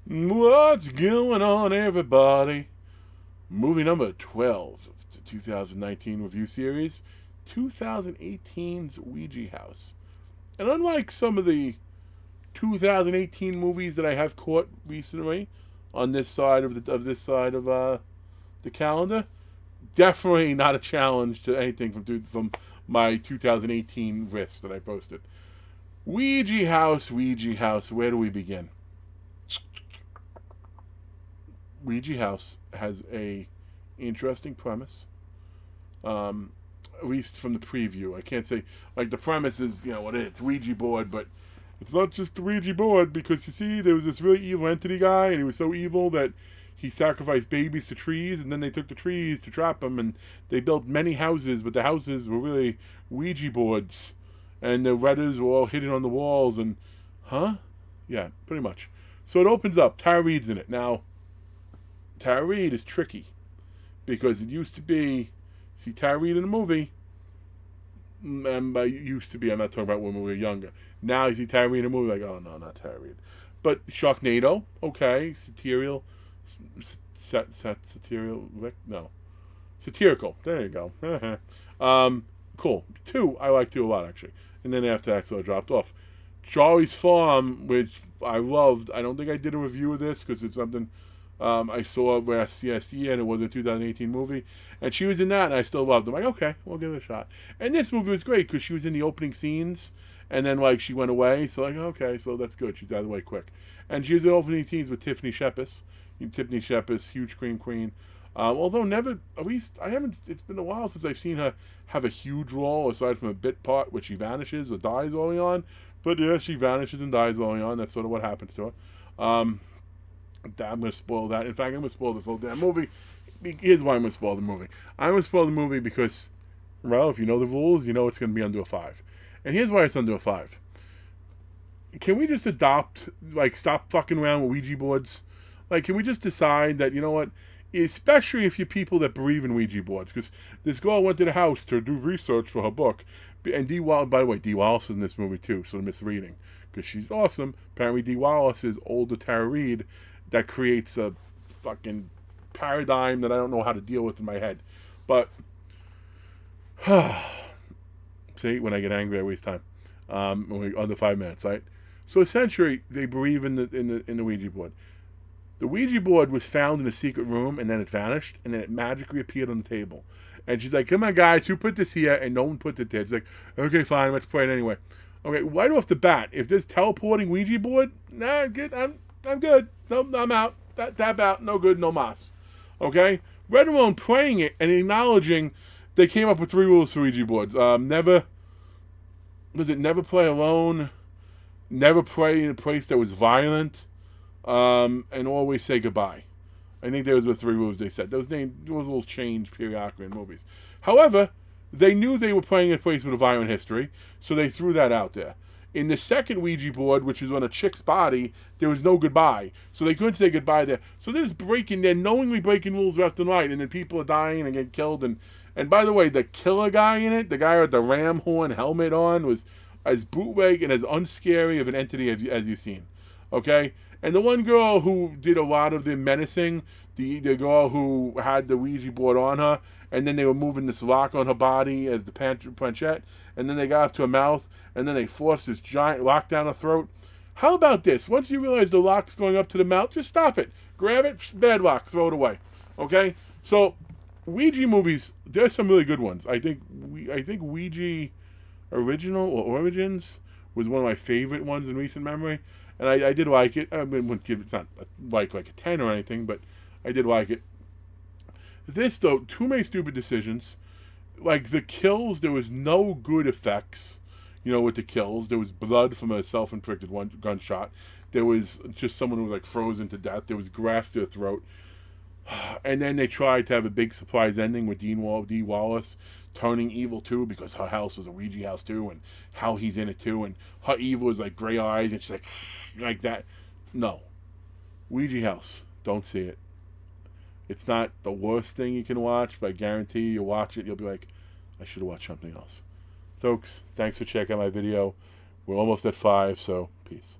What's going on, everybody? Movie number 12 of the 2019 review series, 2018's Ouija House. And unlike some of the 2018 movies that I have caught recently on this side of the calendar, definitely not a challenge to anything from my 2018 list that I posted. Ouija House, Ouija House. Where do we begin? Ouija House has a interesting premise. At least from the preview, I can't say like the premise is what it's Ouija board, but it's not just the Ouija board because you see there was this really evil entity guy, and he was so evil that he sacrificed babies to trees, and then they took the trees to trap him, and they built many houses, but the houses were really Ouija boards, and the letters were all hidden on the walls, and yeah, pretty much. So it opens up. Tara Reid's in it now. Tara Reid is tricky because it used to be, see Tara Reid in the movie, and by used to be, I'm not talking about when we were younger. Now you see Tara Reid in the movie, like, oh no, not Tara Reid. But Sharknado, okay, satirical, satirical. There you go. Cool. Two, I like two a lot actually. And then after that, so I dropped off. Charlie's Farm, which I loved. I don't think I did a review of this because it's something I saw last year, and it was a 2018 movie, and she was in that, and I still loved it. I'm like, okay, we'll give it a shot. And this movie was great because she was in the opening scenes, and then like she went away, so like, okay, so that's good. She's out of the way quick, and she was in the opening scenes with Tiffany Shepis. Tiffany Shepis, huge scream queen. Although never, at least I haven't. It's been a while since I've seen her have a huge role aside from a bit part where she vanishes or dies early on. But yeah, she vanishes and dies early on. That's sort of what happens to her. I'm going to spoil that. In fact, I'm going to spoil this whole damn movie. Here's why I'm going to spoil the movie. I'm going to spoil the movie because, well, if you know the rules, you know it's going to be under a 5. And here's why it's under a 5. Can we just adopt, like, stop fucking around with Ouija boards? Like, can we just decide that, you know what, especially if you're people that believe in Ouija boards, because this girl went to the house to do research for her book, and Dee Wallace, by the way, Dee Wallace is in this movie too, so I'm misreading, because she's awesome. Apparently Dee Wallace is older Tara Reid. That creates a fucking paradigm that I don't know how to deal with in my head. But see, when I get angry, I waste time. Under 5 minutes, right? So essentially, they believe in the Ouija board. The Ouija board was found in a secret room, and then it vanished, and then it magically appeared on the table. And she's like, "Come on, guys, who put this here?" And no one put it there. She's like, "Okay, fine, let's play it anyway." Okay, right off the bat, if there's teleporting Ouija board, nah, good. I'm good. No, I'm out. Tap out. No good. No mas. Okay? Let alone playing it and acknowledging they came up with 3 rules for Ouija boards. Never play alone, never play in a place that was violent, and always say goodbye. I think those were the 3 rules they said. Those rules change periodically in movies. However, they knew they were playing in a place with a violent history, so they threw that out there. In the second Ouija board, which was on a chick's body, there was no goodbye. So they couldn't say goodbye there. So they're just knowingly breaking rules left and right, and then people are dying and getting killed. And by the way, the killer guy in it, the guy with the ram horn helmet on, was as bootleg and as unscary of an entity as you've seen. Okay? And the one girl who did a lot of the menacing, the girl who had the Ouija board on her, and then they were moving this lock on her body as the planchette, and then they got up to her mouth, and then they forced this giant lock down her throat. How about this? Once you realize the lock's going up to the mouth, just stop it. Grab it, bad lock, throw it away. Okay? So, Ouija movies, there's some really good ones. I think Ouija Original or Origins was one of my favorite ones in recent memory. And I did like it. I mean, it's not like a 10 or anything, but I did like it. This, though, too many stupid decisions. Like, the kills, there was no good effects, with the kills. There was blood from a self-inflicted gunshot. There was just someone who was, like, frozen to death. There was grass to the throat. And then they tried to have a big surprise ending with Dee Wallace turning evil too, because her house was a Ouija house too, and how he's in it too, and her evil is like gray eyes, and she's like that. No. Ouija house. Don't see it. It's not the worst thing you can watch, but I guarantee you watch it, you'll be like, I should have watched something else. Folks, thanks for checking out my video. We're almost at 5, so peace.